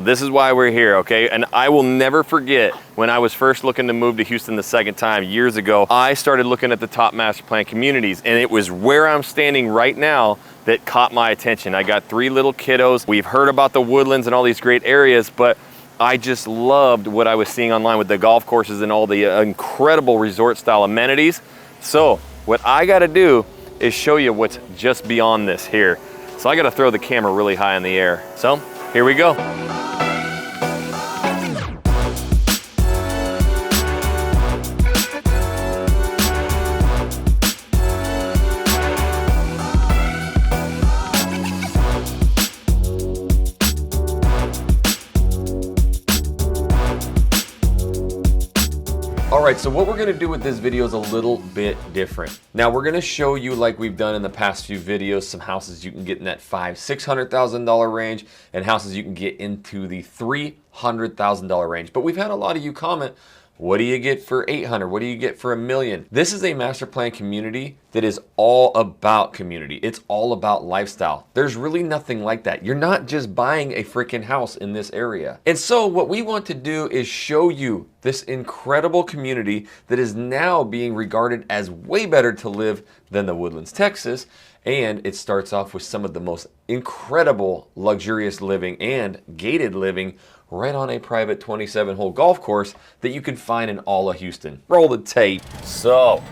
This is why we're here, okay? And I will never forget when I was first looking to move to Houston the second time years ago, I started looking at the top master plan communities, and it was where I'm standing right now that caught my attention. I got 3 little kiddos. We've heard about the Woodlands and all these great areas, but I just loved what I was seeing online with the golf courses and all the incredible resort style amenities. So what I gotta do is show you what's just beyond this here. So I gotta throw the camera really high in the air. So here we go. All right, so what we're gonna do with this video is a little bit different. Now we're gonna show you, like we've done in the past few videos, some houses you can get in that $500,000–600,000 range and houses you can get into the $300,000 range. But we've had a lot of you comment, what do you get for 800? What do you get for $1 million? This is a master plan community that is all about community. It's all about lifestyle. There's really nothing like that. You're not just buying a freaking house in this area. And so what we want to do is show you this incredible community that is now being regarded as way better to live than the Woodlands, Texas. And it starts off with some of the most incredible luxurious living and gated living right on a private 27-hole golf course that you can find in all of Houston. Roll the tape. So,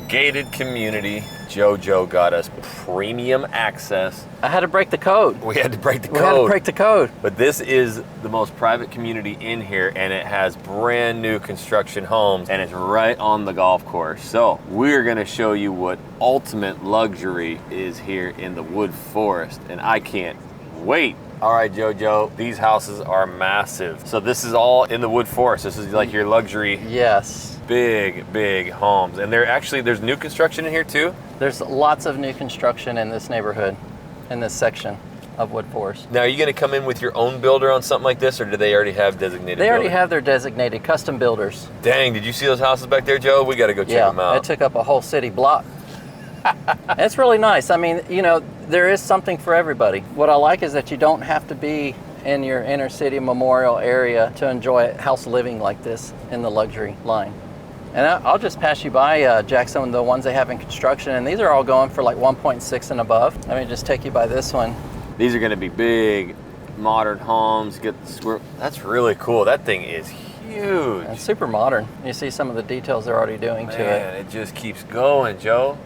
gated community. JoJo got us premium access. I had to break the code. We had to break the code. We had to break the code. But this is the most private community in here, and it has brand new construction homes, and it's right on the golf course. So we're gonna show you what ultimate luxury is here in the Wood Forest, and I can't wait. All right, JoJo, these houses are massive. So this is all in the Wood Forest. This is like your luxury. Yes. Big homes. And there's new construction in here too? There's lots of new construction in this neighborhood, in this section of Wood Forest. Now, are you gonna come in with your own builder on something like this, or do they already have designated They already builder? have their designated custom builders. Dang, did you see those houses back there, Joe? We gotta go check them out. It took up a whole city block. It's really nice. I mean, you know, there is something for everybody. What I like is that you don't have to be in your inner city memorial area to enjoy house living like this in the luxury line. And I'll just pass you by, Jack, some of the ones they have in construction, and these are all going for like 1.6 and above. Let me just take you by this one. These are gonna be big, modern homes. That's really cool. That thing is huge. And super modern. You see some of the details they're already doing to it. Man, it just keeps going, Joe.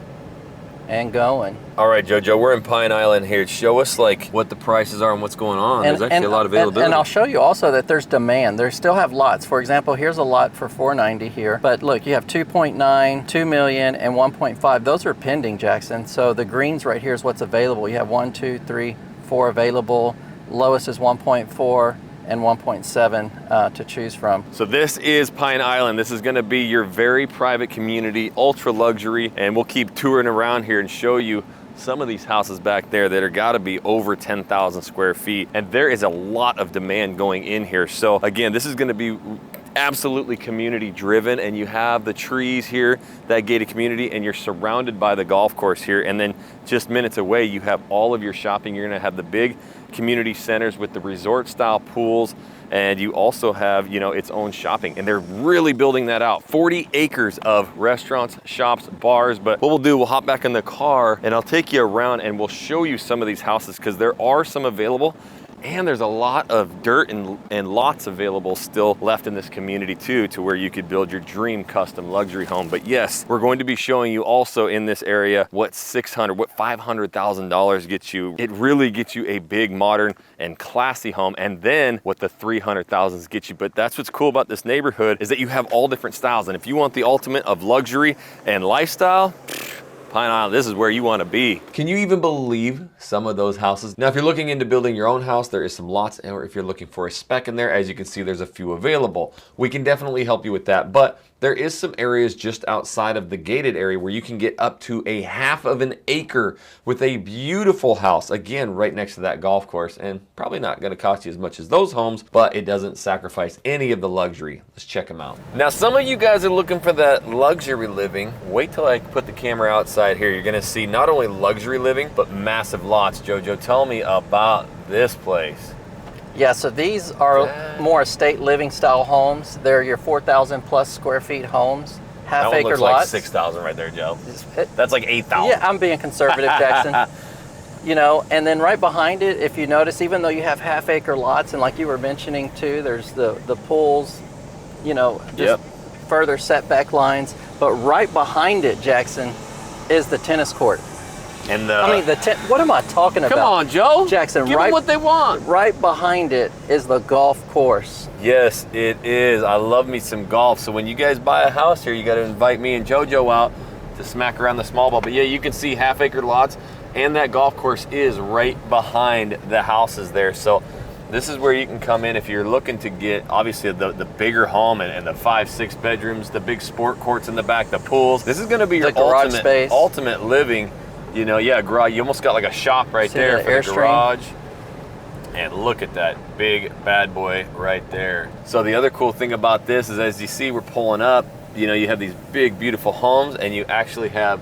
And going. All right, JoJo, we're in Pine Island here. Show us like what the prices are and what's going on. There's actually a lot of availability. And I'll show you also that there's demand. They still have lots. For example, here's a lot for $490 here. But look, you have 2.9, 2 million, and 1.5. Those are pending, Jackson. So the greens right here is what's available. You have 1, 2, 3, 4 available. Lowest is 1.4. and 1.7 to choose from. So this is Pine Island. This is gonna be your very private community, ultra luxury, and we'll keep touring around here and show you some of these houses back there that are gotta be over 10,000 square feet. And there is a lot of demand going in here. So again, this is gonna be absolutely community driven, and you have the trees here, that gated community, and you're surrounded by the golf course here. And then just minutes away, you have all of your shopping. You're gonna have the big community centers with the resort style pools, and you also have, you know, its own shopping, and they're really building that out. 40 acres of restaurants, shops, bars. But what we'll do, we'll hop back in the car and I'll take you around and we'll show you some of these houses, because there are some available. And there's a lot of dirt and lots available still left in this community too, to where you could build your dream custom luxury home. But yes, we're going to be showing you also in this area what $500,000 gets you. It really gets you a big, modern, and classy home, and then what the $300,000s get you. But that's what's cool about this neighborhood, is that you have all different styles. And if you want the ultimate of luxury and lifestyle, Pine Island, this is where you want to be. Can you even believe some of those houses? Now, if you're looking into building your own house, there is some lots, or if you're looking for a spec in there, as you can see, there's a few available. We can definitely help you with that, but there is some areas just outside of the gated area where you can get up to a half of an acre with a beautiful house, again, right next to that golf course, and probably not gonna cost you as much as those homes, but it doesn't sacrifice any of the luxury. Let's check them out. Now, some of you guys are looking for that luxury living. Wait till I put the camera outside here. You're gonna see not only luxury living, but massive lots. JoJo, tell me about this place. Yeah, so these are more estate living style homes. They're your 4,000 plus square feet homes, That one half-acre looks lots. like 6,000 right there, Joe. That's like 8,000. Yeah, I'm being conservative, Jackson. You know, and then right behind it, if you notice, even though you have half-acre lots, and like you were mentioning too, there's the pools, you know, just further setback lines. But right behind it, Jackson, is the tennis court. And I mean, what am I talking about? Come on, Joe. Jackson, Give them what they want. Right behind it is the golf course. Yes, it is. I love me some golf. So when you guys buy a house here, you got to invite me and JoJo out to smack around the small ball. But yeah, you can see half-acre lots, and that golf course is right behind the houses there. So this is where you can come in if you're looking to get, obviously, the bigger home and the 5-6 bedrooms, the big sport courts in the back, the pools. This is going to be your garage space. ultimate living. You know, yeah, garage. You almost got like a shop right there for the garage. And look at that big bad boy right there. So the other cool thing about this is, as you see, we're pulling up, you know, you have these big, beautiful homes, and you actually have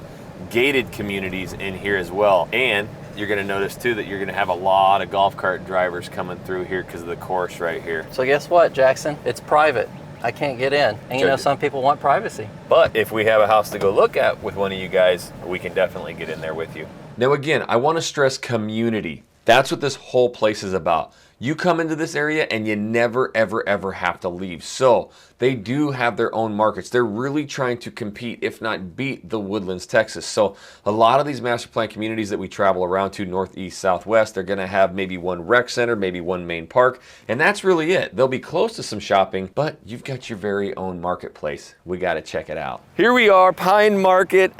gated communities in here as well. And you're gonna notice too that you're gonna have a lot of golf cart drivers coming through here because of the course right here. So guess what, Jackson? It's private. I can't get in. And you know, some people want privacy. But if we have a house to go look at with one of you guys, we can definitely get in there with you. Now again, I want to stress community. That's what this whole place is about. You come into this area and you never, ever, ever have to leave. So they do have their own markets. They're really trying to compete, if not beat, the Woodlands, Texas. So a lot of these master plan communities that we travel around to, northeast, southwest, they're gonna have maybe one rec center, maybe one main park, and that's really it. They'll be close to some shopping, but you've got your very own marketplace. We gotta check it out. Here we are, Pine Market.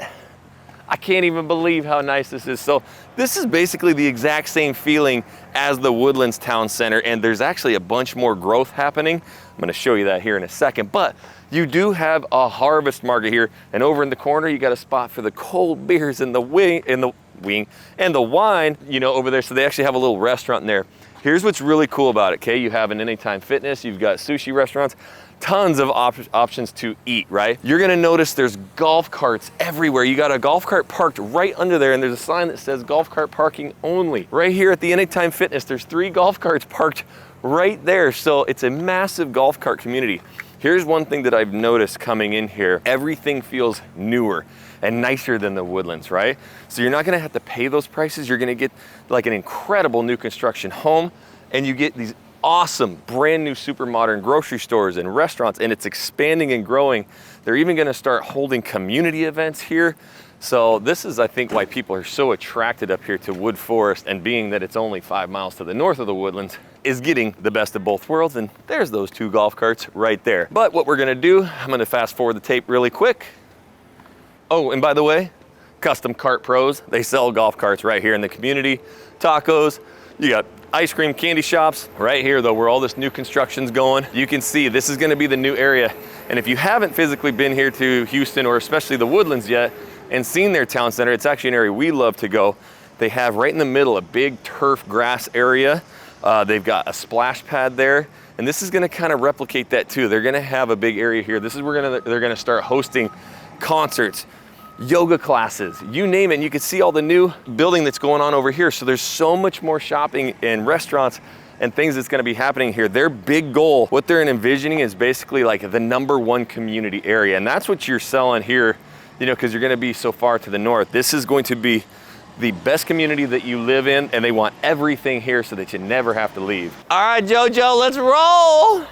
I can't even believe how nice this is. So this is basically the exact same feeling as the Woodlands Town Center, and there's actually a bunch more growth happening. I'm gonna show you that here in a second, but you do have a harvest market here, and over in the corner, you got a spot for the cold beers and the wing, and the wine, you know, over there. So they actually have a little restaurant in there. Here's what's really cool about it, okay? You have an Anytime Fitness, you've got sushi restaurants, tons of options to eat, right? You're gonna notice there's golf carts everywhere. You got a golf cart parked right under there, and there's a sign that says golf cart parking only. Right here at the Anytime Fitness, there's 3 golf carts parked right there. So it's a massive golf cart community. Here's one thing that I've noticed coming in here. Everything feels newer and nicer than the Woodlands, right? So you're not gonna have to pay those prices. You're gonna get like an incredible new construction home, and you get these awesome brand new super modern grocery stores and restaurants, and it's expanding and growing. They're even gonna start holding community events here. So this is, I think, why people are so attracted up here to Wood Forest, and being that it's only 5 miles to the north of the Woodlands, is getting the best of both worlds. And there's those 2 golf carts right there. But what we're gonna do, I'm gonna fast forward the tape really quick. Oh, and by the way, Custom Cart Pros, they sell golf carts right here in the community. Tacos, you got ice cream, candy shops right here though, where all this new construction's going. You can see this is gonna be the new area. And if you haven't physically been here to Houston, or especially the Woodlands yet, and seen their town center, it's actually an area we love to go. They have right in the middle a big turf grass area. They've got a splash pad there. And this is gonna kind of replicate that too. They're gonna have a big area here. This is where they're gonna start hosting concerts, yoga classes, you name it. And you can see all the new building that's going on over here. So there's so much more shopping and restaurants and things that's gonna be happening here. Their big goal, what they're envisioning, is basically like the #1 community area. And that's what you're selling here, you know, because you're gonna be so far to the north. This is going to be the best community that you live in, and they want everything here so that you never have to leave. All right, JoJo, let's roll.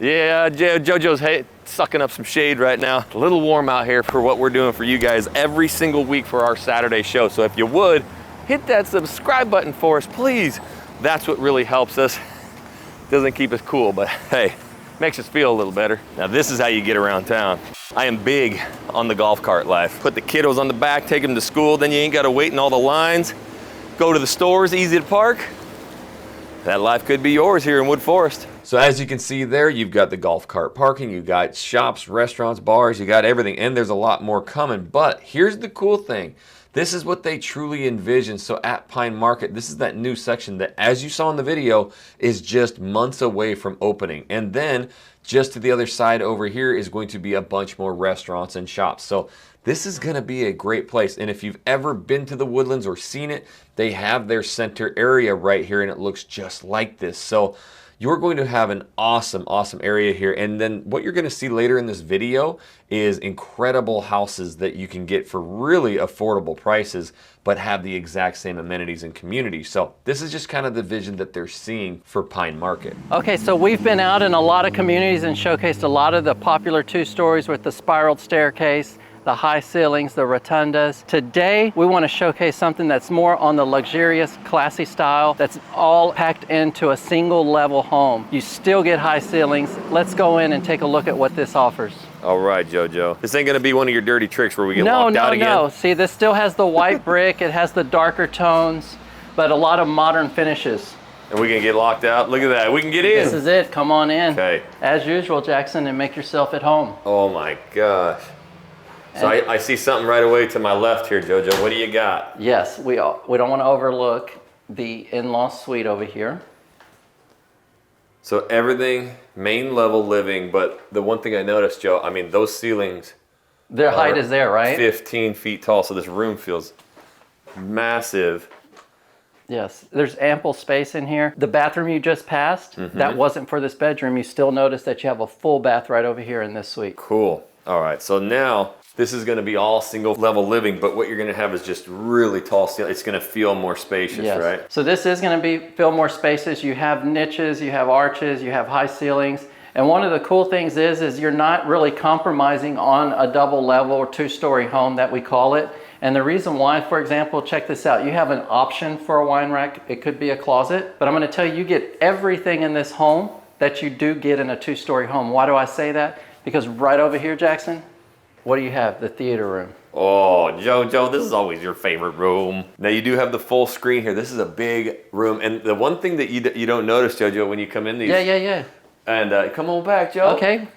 Yeah, JoJo's sucking up some shade right now. A little warm out here for what we're doing for you guys every single week for our Saturday show. So if you would, hit that subscribe button for us, please. That's what really helps us. Doesn't keep us cool, but hey, makes us feel a little better. Now this is how you get around town. I am big on the golf cart life. Put the kiddos on the back, take them to school, then you ain't gotta wait in all the lines. Go to the stores, easy to park. That life could be yours here in Wood Forest. So as you can see there, you've got the golf cart parking, you got shops, restaurants, bars, you got everything, and there's a lot more coming. But here's the cool thing. This is what they truly envision. So at Pine Market, this is that new section that, as you saw in the video, is just months away from opening. And then just to the other side over here is going to be a bunch more restaurants and shops. So this is gonna be a great place. And if you've ever been to the Woodlands or seen it, they have their center area right here and it looks just like this. So you're going to have an awesome, awesome area here. And then what you're gonna see later in this video is incredible houses that you can get for really affordable prices, but have the exact same amenities and community. So this is just kind of the vision that they're seeing for Pine Market. Okay, so we've been out in a lot of communities and showcased a lot of the popular 2-stories with the spiraled staircase, the high ceilings, the rotundas. Today, we want to showcase something that's more on the luxurious, classy style, that's all packed into a single level home. You still get high ceilings. Let's go in and take a look at what this offers. All right, JoJo. This ain't gonna be one of your dirty tricks where we get locked out again. No. See, this still has the white brick. It has the darker tones, but a lot of modern finishes. And we can get locked out. Look at that. We can get in. This is it. Come on in. Okay. As usual, Jackson, and make yourself at home. Oh my gosh. So I see something right away to my left here, JoJo. What do you got? Yes, we don't want to overlook the in-law suite over here. So everything, main level living, but the one thing I noticed, Joe, I mean, those ceilings. Their height is there, right? 15 feet tall, so this room feels massive. Yes, there's ample space in here. The bathroom you just passed, that wasn't for this bedroom. You still notice that you have a full bath right over here in this suite. Cool. All right, so now this is going to be all single level living, but what you're going to have is just really tall ceilings. It's going to feel more spacious, yes. Right? So this is going to feel more spacious. You have niches, you have arches, you have high ceilings. And one of the cool things is you're not really compromising on a double level or 2-story home that we call it. And the reason why, for example, check this out. You have an option for a wine rack. It could be a closet, but I'm going to tell you, you get everything in this home that you do get in a 2-story home. Why do I say that? Because right over here, Jackson, what do you have? The theater room. Oh, JoJo, this is always your favorite room. Now you do have the full screen here. This is a big room. And the one thing that you don't notice, JoJo, when you come in these. Yeah. And come on back, Joe. Okay.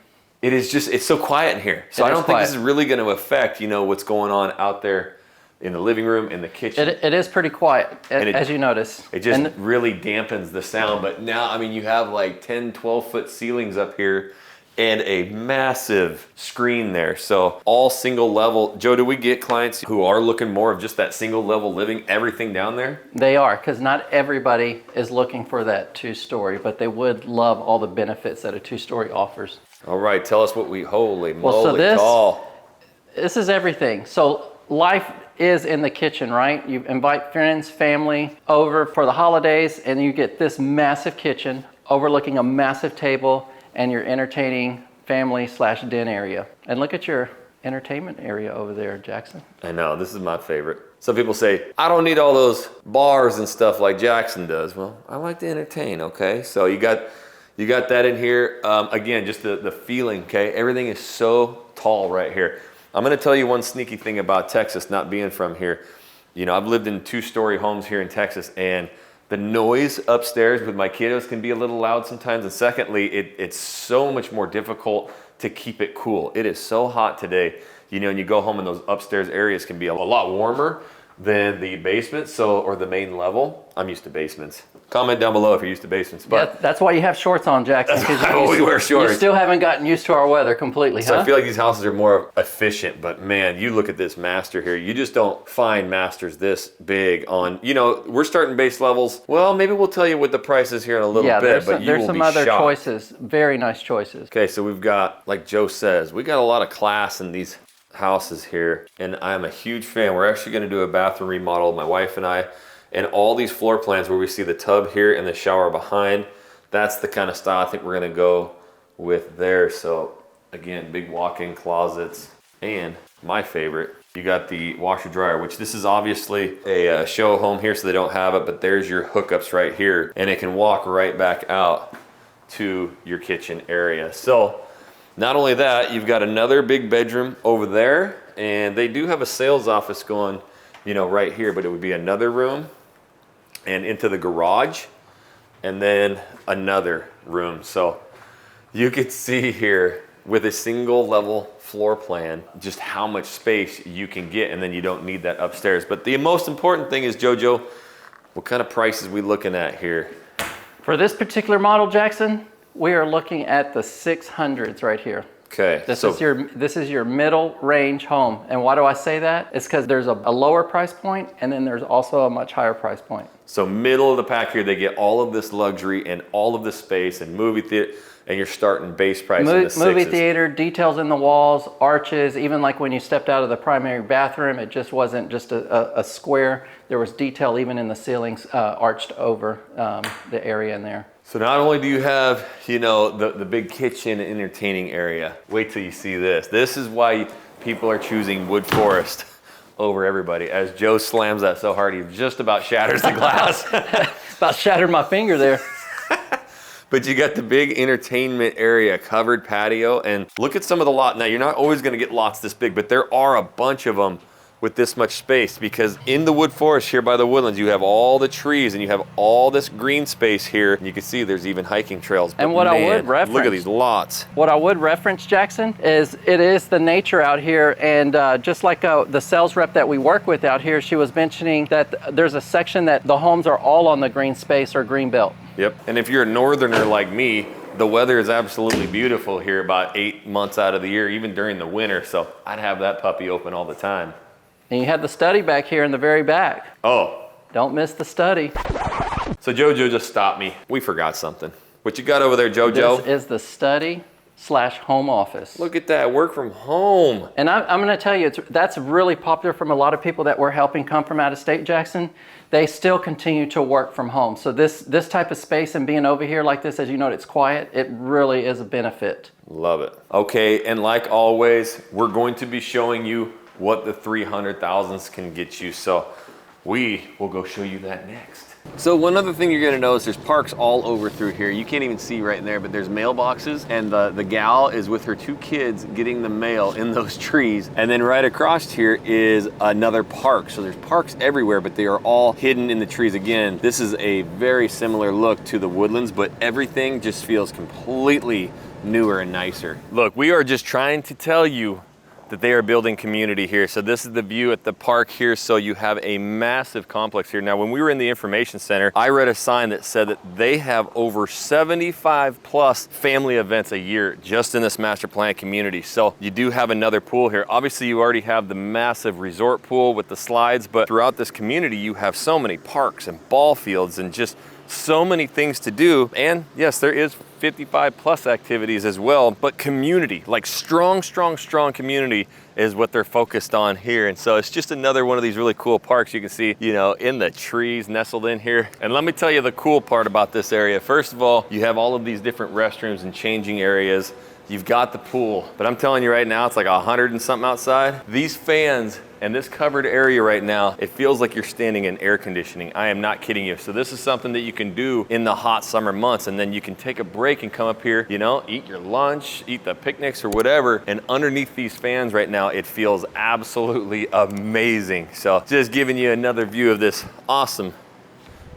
It is just, it's so quiet in here. So I don't think this is really going to affect, what's going on out there in the living room, in the kitchen. It is pretty quiet, as you notice. It just really dampens the sound. But now, I mean, you have like 10, 12-foot ceilings up here and a massive screen there. So all single level. Joe, do we get clients who are looking more of just that single level living, everything down there? They are, because not everybody is looking for that 2-story, but they would love all the benefits that a 2-story offers. All right, tell us what holy moly, well, so tall. This is everything. So life is in the kitchen, right? You invite friends, family over for the holidays, and you get this massive kitchen overlooking a massive table and your entertaining family/den area. And look at your entertainment area over there, Jackson. I know, this is my favorite. Some people say, I don't need all those bars and stuff like Jackson does. Well, I like to entertain, okay? So you got that in here. Again, just the feeling, okay? Everything is so tall right here. I'm gonna tell you one sneaky thing about Texas, not being from here. I've lived in 2-story homes here in Texas, and the noise upstairs with my kiddos can be a little loud sometimes. And secondly, it's so much more difficult to keep it cool. It is so hot today, and you go home and those upstairs areas can be a lot warmer than the basement, or the main level. I'm used to basements. Comment down below if you're used to basements. But yeah, that's why you have shorts on, Jackson. That's why we wear shorts. You still haven't gotten used to our weather completely, so huh? I feel like these houses are more efficient, but man, you look at this master here. You just don't find masters this big on, we're starting base levels. Well, maybe we'll tell you what the price is here in a little bit, but you will be shocked. There's some other choices, very nice choices. Okay, so we've got, like Joe says, we got a lot of class in these houses here, and I'm a huge fan. We're actually going to do a bathroom remodel, my wife and I, and all these floor plans where we see the tub here and the shower behind, that's the kind of style I think we're going to go with there. So again, big walk-in closets, and my favorite, you got the washer dryer, which this is obviously a show home here, so they don't have it, but there's your hookups right here, and it can walk right back out to your kitchen area. So not only that, you've got another big bedroom over there, and they do have a sales office going, right here, but it would be another room and into the garage, and then another room. So you could see here, with a single level floor plan, just how much space you can get, and then you don't need that upstairs. But the most important thing is, JoJo, what kind of price is we looking at here? For this particular model, Jackson, we are looking at the 600s right here. Okay. This is your middle range home. And why do I say that? It's because there's a lower price point, and then there's also a much higher price point. So middle of the pack here, they get all of this luxury and all of the space and movie theater, and you're starting base price in the 6s. Movie theater, details in the walls, arches, even like when you stepped out of the primary bathroom, it just wasn't just a square. There was detail even in the ceilings arched over the area in there. So not only do you have, you know, the big kitchen and entertaining area, wait till you see this. This is why people are choosing Wood Forest over everybody. As Joe slams that so hard, he just about shatters the glass. About shattered my finger there. But you got the big entertainment area, covered patio, and look at some of the lot. Now, you're not always gonna get lots this big, but there are a bunch of them with this much space, because in the wood forest here by the Woodlands, you have all the trees and you have all this green space here. And you can see there's even hiking trails. And what I would reference, look at these lots. What I would reference, Jackson, is it is the nature out here. And just like the sales rep that we work with out here, she was mentioning that there's a section that the homes are all on the green space or green belt. Yep, and if you're a northerner like me, the weather is absolutely beautiful here about 8 months out of the year, even during the winter. So I'd have that puppy open all the time. And you have the study back here in the very back. Oh. Don't miss the study. So JoJo just stopped me. We forgot something. What you got over there, JoJo? This is the study/home office. Look at that, work from home. And I'm gonna tell you, that's really popular from a lot of people that we're helping come from out of state, Jackson. They still continue to work from home. So this type of space and being over here like this, as you know, it's quiet, it really is a benefit. Love it. Okay, and like always, we're going to be showing you what the 300,000s can get you. So we will go show you that next. So one other thing you're gonna notice, there's parks all over through here. You can't even see right in there, but there's mailboxes, and the gal is with her 2 kids getting the mail in those trees. And then right across here is another park. So there's parks everywhere, but they are all hidden in the trees. Again, this is a very similar look to the Woodlands, but everything just feels completely newer and nicer. Look, we are just trying to tell you that they are building community here. So this is the view at the park here. So you have a massive complex here. Now, when we were in the information center, I read a sign that said that they have over 75 plus family events a year just in this master plan community. So you do have another pool here. Obviously, you already have the massive resort pool with the slides, but throughout this community, you have so many parks and ball fields and just so many things to do. And yes, there is 55 plus activities as well, but community, like strong community is what they're focused on here. And so it's just another one of these really cool parks you can see, you know, in the trees nestled in here. And let me tell you the cool part about this area. First of all, you have all of these different restrooms and changing areas. You've got the pool, but I'm telling you right now, it's like 100 and something outside. These fans and this covered area right now, it feels like you're standing in air conditioning. I am not kidding you. So this is something that you can do in the hot summer months, and then you can take a break and come up here, you know, eat your lunch, eat the picnics or whatever. And underneath these fans right now, it feels absolutely amazing. So just giving you another view of this awesome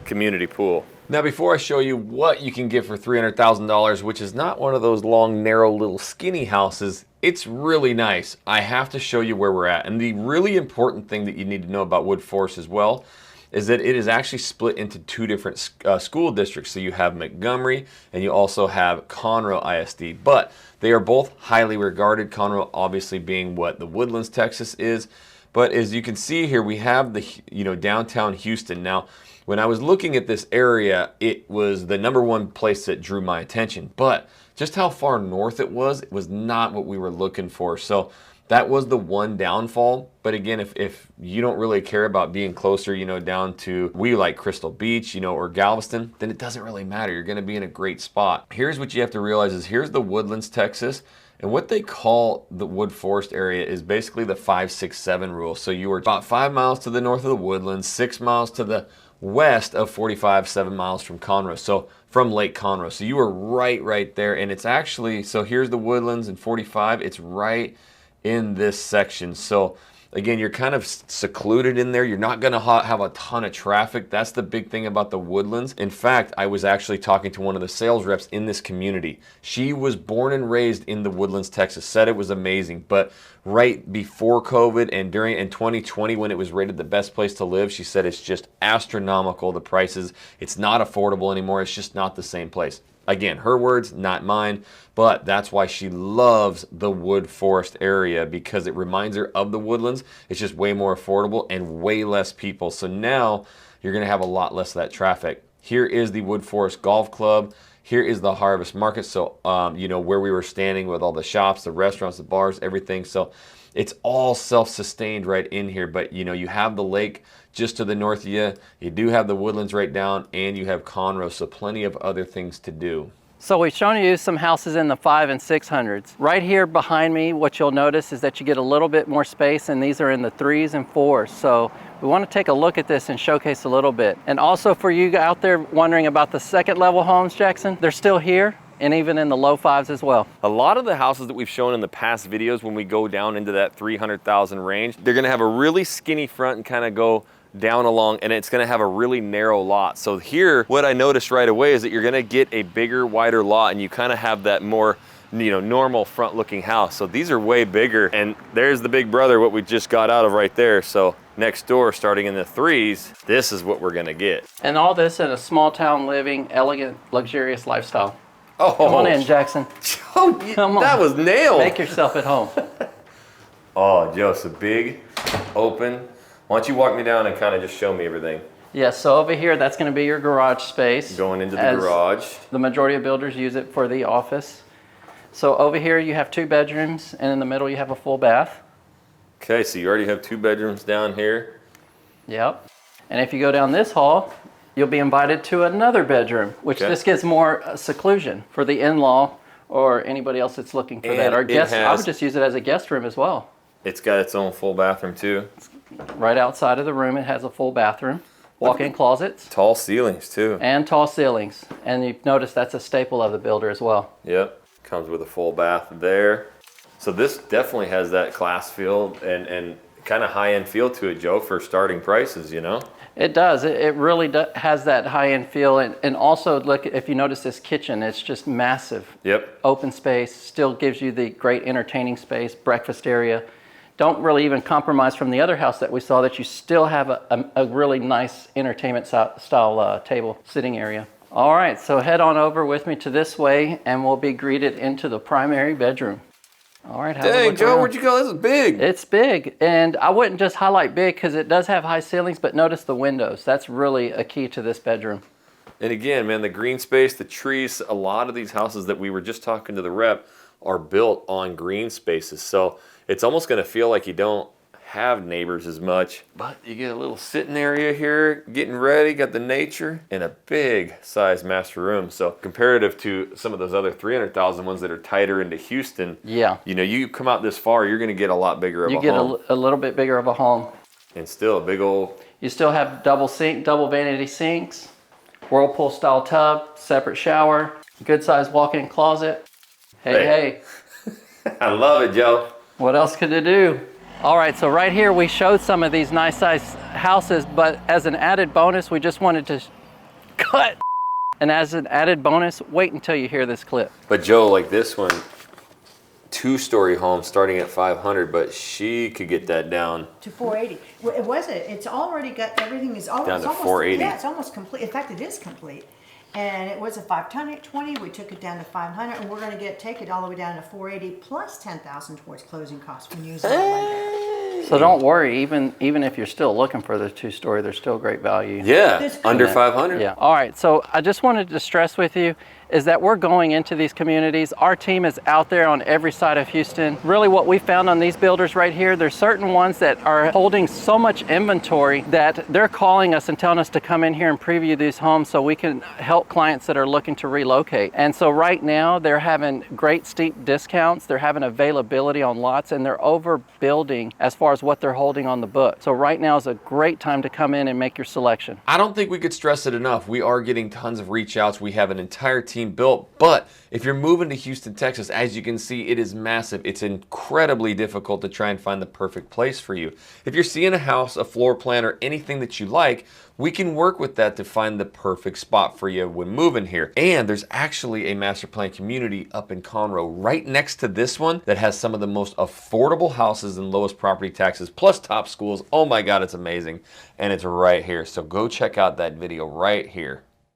community pool. Now, before I show you what you can get for $300,000, which is not one of those long, narrow, little skinny houses, it's really nice. I have to show you where we're at. And the really important thing that you need to know about Wood Forest as well is that it is actually split into 2 different school districts. So you have Montgomery and you also have Conroe ISD, but they are both highly regarded. Conroe obviously being what the Woodlands, Texas is. But as you can see here, we have the, you know, downtown Houston. Now, when I was looking at this area, it was the #1 place that drew my attention, but just how far north it was not what we were looking for. So that was the one downfall. But again, if you don't really care about being closer, you know, down to, we like Crystal Beach, you know, or Galveston, then it doesn't really matter. You're gonna be in a great spot. Here's what you have to realize is here's the Woodlands, Texas. And what they call the Wood Forest area is basically the 5-6-7 rule. So you are about 5 miles to the north of the Woodlands, 6 miles to the west of 45, 7 miles from Conroe. So from Lake Conroe. So you are right there. And it's actually, so here's the Woodlands and 45, it's right in this section. So Again, you're kind of secluded in there. You're not gonna have a ton of traffic. That's the big thing about the Woodlands. In fact, I was actually talking to one of the sales reps in this community. She was born and raised in the Woodlands, Texas, said it was amazing, but right before COVID and during in 2020 when it was rated the best place to live, she said it's just astronomical, the prices. It's not affordable anymore. It's just not the same place. Again, her words, not mine, but that's why she loves the Wood Forest area, because it reminds her of the Woodlands. It's just way more affordable and way less people. So now you're gonna have a lot less of that traffic. Here is the Wood Forest Golf Club. Here is the Harvest Market. So, you know, where we were standing with all the shops, the restaurants, the bars, everything. So it's all self-sustained right in here, but you know, you have the lake just to the north of you. You do have the Woodlands right down, and you have Conroe, so plenty of other things to do. So we've shown you some houses in the 500s and 600s. Right here behind me, what you'll notice is that you get a little bit more space, and these are in the 3s and 4s. So we want to take a look at this and showcase a little bit. And also for you out there wondering about the second level homes, Jackson, they're still here, and even in the low 5s as well. A lot of the houses that we've shown in the past videos, when we go down into that 300,000 range, they're gonna have a really skinny front and kind of go down along, and it's gonna have a really narrow lot. So here, what I noticed right away is that you're gonna get a bigger, wider lot, and you kind of have that more, you know, normal front looking house. So these are way bigger, and there's the big brother, what we just got out of right there. So next door, starting in the 3s, this is what we're gonna get. And all this in a small town living, elegant, luxurious lifestyle. Oh, come on in, Jackson. Joe, come on. That was nailed. Make yourself at home. Oh, Joe, it's a big, open. Why don't you walk me down and kind of just show me everything? Yeah, so over here, that's going to be your garage space. Going into the garage. The majority of builders use it for the office. So over here, you have 2 bedrooms, and in the middle, you have a full bath. Okay, so you already have 2 bedrooms down here. Yep. And if you go down this hall, you'll be invited to another bedroom, which this gives more seclusion for the in-law or anybody else that's looking for that. Or guest, I would just use it as a guest room as well. It's got its own full bathroom too. Right outside of the room, it has a full bathroom, walk-in closets. Tall ceilings too. And tall ceilings. And you've noticed that's a staple of the builder as well. Yep, comes with a full bath there. So this definitely has that class feel and kind of high-end feel to it, Joe, for starting prices, you know? It does. It really has that high-end feel. And also, look, if you notice this kitchen, it's just massive. Yep. Open space, still gives you the great entertaining space, breakfast area. Don't really even compromise from the other house that we saw, that you still have a really nice entertainment style table sitting area. All right, so head on over with me to this way, and we'll be greeted into the primary bedroom. All right, dang, Joe, where'd you go? This is big. It's big, and I wouldn't just highlight big because it does have high ceilings, but notice the windows. That's really a key to this bedroom. And again, man, the green space, the trees, a lot of these houses that we were just talking to the rep are built on green spaces. So it's almost gonna feel like you don't have neighbors as much, but you get a little sitting area here, getting ready, got the nature, and a big size master room. So comparative to some of those other 300,000 ones that are tighter into Houston, yeah, you know, you come out this far, you're gonna get a lot bigger of a home. You get a little bit bigger of a home. And still a big old... You still have double vanity sinks, whirlpool style tub, separate shower, good size walk-in closet. Hey. I love it, Joe. What else could it do? All right, so right here we showed some of these nice size houses, but as an added bonus, we just wanted to cut. And as an added bonus, wait until you hear this clip. But Joe, like this one, 2-story home starting at 500, but she could get that down to 480. Well, it wasn't. It's already got, everything is almost, down to 480. Yeah, it's almost complete. In fact, it is complete. And it was a 520. We took it down to 500, and we're going to take it all the way down to 480 plus 10,000 towards closing costs when using it. So don't worry, even if you're still looking for the 2-story, there's still great value. Yeah, under 500. Yeah. All right, so I just wanted to stress with you is that we're going into these communities. Our team is out there on every side of Houston. Really what we found on these builders right here, there's certain ones that are holding so much inventory that they're calling us and telling us to come in here and preview these homes so we can help clients that are looking to relocate. And so right now they're having great steep discounts, they're having availability on lots, and they're overbuilding as far as what they're holding on the book. So right now is a great time to come in and make your selection. I don't think we could stress it enough. We are getting tons of reach outs. We have an entire team being built. But if you're moving to Houston, Texas, as you can see, it is massive. It's incredibly difficult to try and find the perfect place for you. If you're seeing a house, a floor plan, or anything that you like, we can work with that to find the perfect spot for you when moving here. And there's actually a master plan community up in Conroe right next to this one that has some of the most affordable houses and lowest property taxes plus top schools. Oh my God, it's amazing. And it's right here. So go check out that video right here.